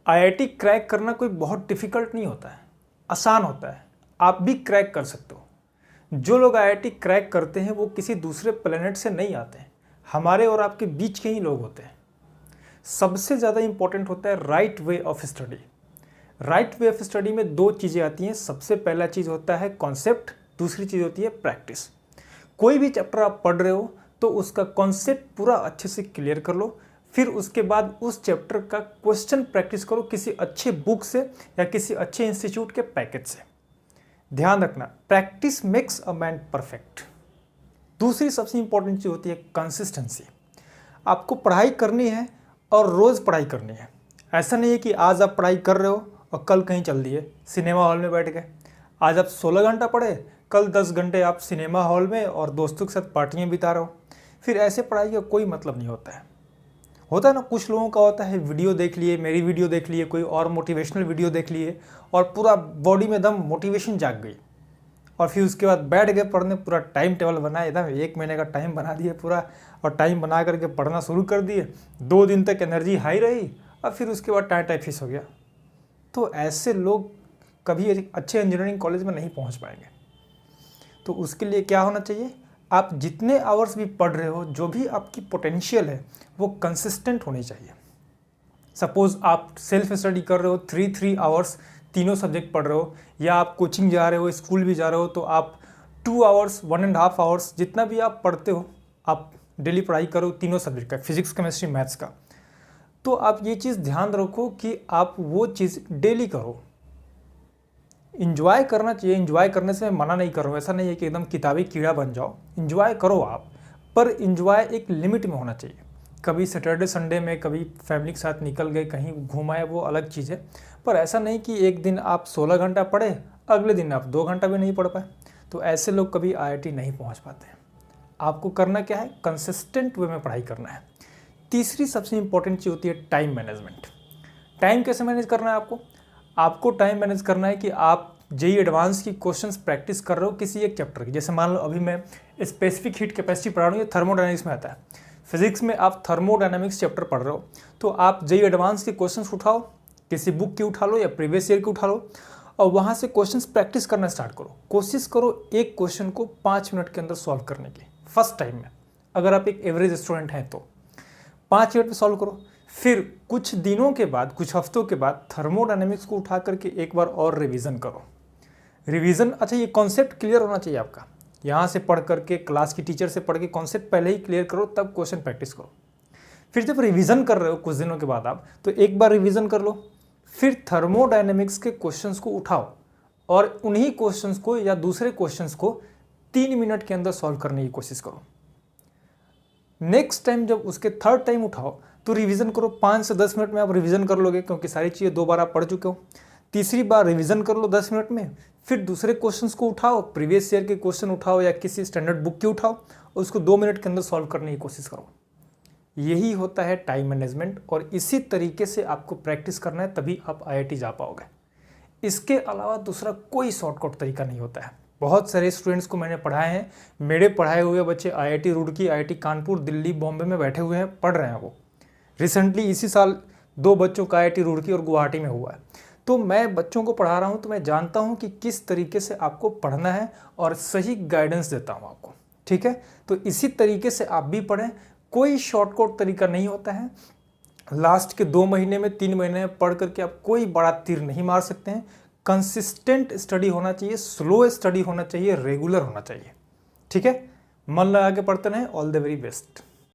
IIT crack करना कोई बहुत डिफ़िकल्ट नहीं होता है, आसान होता है। आप भी क्रैक कर सकते हो। जो लोग आईआईटी क्रैक करते हैं वो किसी दूसरे प्लेनेट से नहीं आते हैं, हमारे और आपके बीच के ही लोग होते हैं। सबसे ज़्यादा इंपॉर्टेंट होता है right way of study. Right way of study में दो चीज़ें आती हैं। सबसे पहला चीज़ होता है कॉन्सेप्ट, दूसरी चीज़ होती है प्रैक्टिस। कोई भी चैप्टर आप पढ़ रहे हो तो उसका कॉन्सेप्ट पूरा अच्छे से क्लियर कर लो, फिर उसके बाद उस चैप्टर का क्वेश्चन प्रैक्टिस करो किसी अच्छे बुक से या किसी अच्छे इंस्टीट्यूट के पैकेज से। ध्यान रखना, practice makes a man perfect. दूसरी सबसे इंपॉर्टेंट चीज़ होती है कंसिस्टेंसी। आपको पढ़ाई करनी है और रोज़ पढ़ाई करनी है। ऐसा नहीं है कि आज आप पढ़ाई कर रहे हो और कल कहीं चल दिए, सिनेमा हॉल में बैठ गए। आज आप 16 घंटा पढ़े, कल 10 घंटे आप सिनेमा हॉल में और दोस्तों के साथ पार्टियाँ बिता रहे हो। फिर ऐसे पढ़ाई का कोई मतलब नहीं होता है। होता है ना, कुछ लोगों का होता है वीडियो देख लिए, मेरी वीडियो देख लिए, कोई और मोटिवेशनल वीडियो देख लिए और पूरा बॉडी में एकदम मोटिवेशन जाग गई और फिर उसके बाद बैठ गए पढ़ने। पूरा टाइम टेबल बनाए, एकदम 1 महीने का टाइम बना दिए पूरा, और टाइम बना करके पढ़ना शुरू कर दिए। 2 दिन तक एनर्जी हाई रही और फिर उसके बाद टाइफिस हो गया। तो ऐसे लोग कभी एक अच्छे इंजीनियरिंग कॉलेज में नहीं पहुंच पाएंगे। तो उसके लिए क्या होना चाहिए, आप जितने आवर्स भी पढ़ रहे हो, जो भी आपकी पोटेंशियल है वो कंसिस्टेंट होनी चाहिए। सपोज़ आप सेल्फ स्टडी कर रहे हो 3 आवर्स, तीनों सब्जेक्ट पढ़ रहे हो, या आप कोचिंग जा रहे हो, स्कूल भी जा रहे हो, तो आप 2 आवर्स, 1.5 आवर्स, जितना भी आप पढ़ते हो, आप डेली पढ़ाई करो तीनों सब्जेक्ट का, फिजिक्स, केमिस्ट्री, मैथ्स का। तो आप ये चीज़ ध्यान रखो कि आप वो चीज़ डेली करो। इंजॉय करना चाहिए, इंजॉय करने से मैं मना नहीं कर रहा हूँ, ऐसा नहीं है कि एकदम किताबी कीड़ा बन जाओ। इंजॉय करो आप, पर इंजॉय एक लिमिट में होना चाहिए। कभी सैटरडे संडे में कभी फैमिली के साथ निकल गए, कहीं घुमाए, वो अलग चीज़ है। पर ऐसा नहीं कि एक दिन आप 16 घंटा पढ़े, अगले दिन आप 2 घंटा भी नहीं पढ़ पाए। तो ऐसे लोग कभी आईआईटी नहीं पहुँच पाते हैं। आपको करना क्या है, कंसिस्टेंट वे में पढ़ाई करना है। तीसरी सबसे इंपॉर्टेंट चीज़ होती है टाइम मैनेजमेंट। टाइम कैसे मैनेज करना है आपको टाइम मैनेज करना है कि आप जेईई एडवांस की क्वेश्चंस प्रैक्टिस कर रहे हो किसी एक चैप्टर की। जैसे मान लो अभी मैं स्पेसिफिक हीट कैपेसिटी पढ़ा रहा हूँ, ये थर्मोडायनामिक्स में आता है। फिजिक्स में आप थर्मोडायनामिक्स चैप्टर पढ़ रहे हो, तो आप जेईई एडवांस के क्वेश्चंस उठाओ, किसी बुक की उठा लो या प्रीवियस ईयर की उठा लो, और वहाँ से क्वेश्चंस प्रैक्टिस करना स्टार्ट करो। कोशिश करो एक क्वेश्चन को 5 मिनट के अंदर सॉल्व करने की, फर्स्ट टाइम में। अगर आप एक एवरेज स्टूडेंट हैं तो 5 मिनट में सॉल्व करो। फिर कुछ दिनों के बाद, कुछ हफ्तों के बाद थर्मोडायनेमिक्स को उठा करके एक बार और रिवीजन करो। रिवीजन, अच्छा ये कॉन्सेप्ट क्लियर होना चाहिए आपका। यहाँ से पढ़ करके, क्लास की टीचर से पढ़ के कॉन्सेप्ट पहले ही क्लियर करो, तब क्वेश्चन प्रैक्टिस करो। फिर जब रिवीजन कर रहे हो कुछ दिनों के बाद आप, तो एक बार रिवीजन कर लो, फिर थर्मोडायनेमिक्स के क्वेश्चंस को उठाओ और उन्हीं क्वेश्चंस को या दूसरे क्वेश्चंस को 3 मिनट के अंदर सॉल्व करने की कोशिश करो। नेक्स्ट टाइम जब उसके थर्ड टाइम उठाओ तो रिवीजन करो। 5 से 10 मिनट में आप रिवीजन कर लोगे, क्योंकि सारी चीज़ें 2 बार आप पढ़ चुके हो। तीसरी बार रिवीजन कर लो 10 मिनट में, फिर दूसरे क्वेश्चंस को उठाओ, प्रीवियस ईयर के क्वेश्चन उठाओ या किसी स्टैंडर्ड बुक के उठाओ, और उसको 2 मिनट के अंदर सॉल्व करने की कोशिश करो। यही होता है टाइम मैनेजमेंट, और इसी तरीके से आपको प्रैक्टिस करना है, तभी आप आईआईटी जा पाओगे। इसके अलावा दूसरा कोई शॉर्टकट तरीका नहीं होता है। बहुत सारे स्टूडेंट्स को मैंने पढ़ाए हैं, मेरे पढ़ाए हुए बच्चे आईआईटी रुड़की, आईआईटी कानपुर, दिल्ली, बॉम्बे में बैठे हुए हैं, पढ़ रहे हैं। वो रिसेंटली इसी साल 2 बच्चों का आईआईटी रुड़की और गुवाहाटी में हुआ है। तो मैं बच्चों को पढ़ा रहा हूँ, तो मैं जानता हूँ कि किस तरीके से आपको पढ़ना है और सही गाइडेंस देता हूँ आपको, ठीक है। तो इसी तरीके से आप भी पढ़ें, कोई शॉर्टकट तरीका नहीं होता है। लास्ट के 2 महीने में, 3 महीने में पढ़ करके आप कोई बड़ा तीर नहीं मार सकते हैं। कंसिस्टेंट स्टडी होना चाहिए, स्लो स्टडी होना चाहिए, रेगुलर होना चाहिए, ठीक है। मन लगा के पढ़ते रहें। All the very best.